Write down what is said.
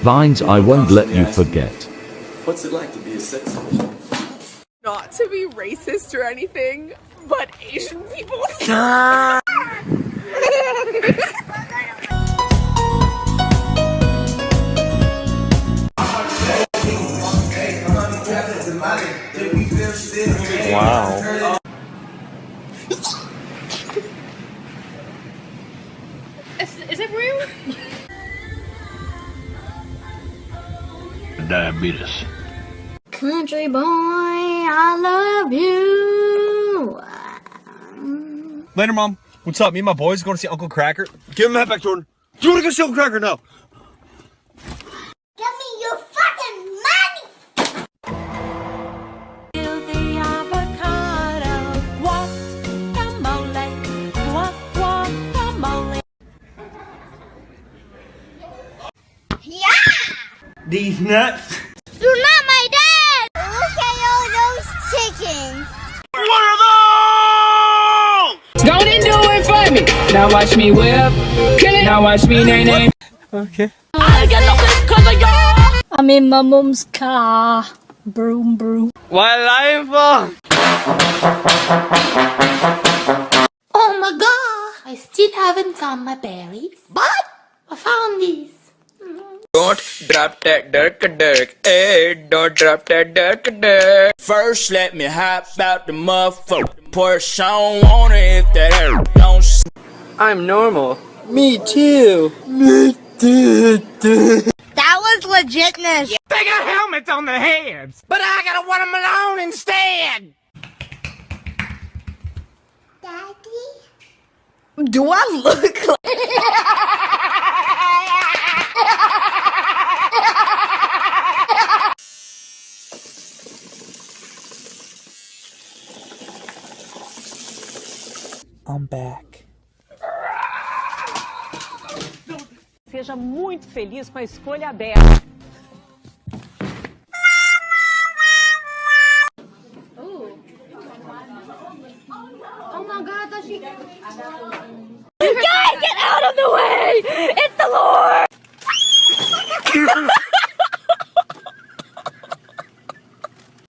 Vines, I won't let you forget. What's it like to be a sex offender? Not to be racist or anything, but Asian people. Wow. Is it real? Diabetes. Country boy, I love you. Later, Mom. What's up? Me and my boys going to see Uncle Cracker. Give him that back, Jordan. Do you want to go see Uncle Cracker? No. Give me your fucking money. The avocado, guacamole, guacamole. Yeah! These nuts. You're not my dad! Look at all those chickens. What are those? Go and do it for me. Now watch me whip. Kill it. Now watch me nay nay. Okay. I get no sleep 'cause of y'all. I'm in my mom's car. Broom, broom. Why life? Oh my god, I still haven't found my berries, but I found these. Don't drop that dirk, hey, don't drop that dirk. First let me hop out the motherfucker. Porsche, I don't want it if that hurt. Don't I'm normal. Me too. That was legitness. They got helmets on their heads, but I gotta want them alone instead. Daddy? Do I look like? I'm back. Seja muito feliz com a escolha dela. Oh my god, I thought she... You guys get out of the way! It's the Lord!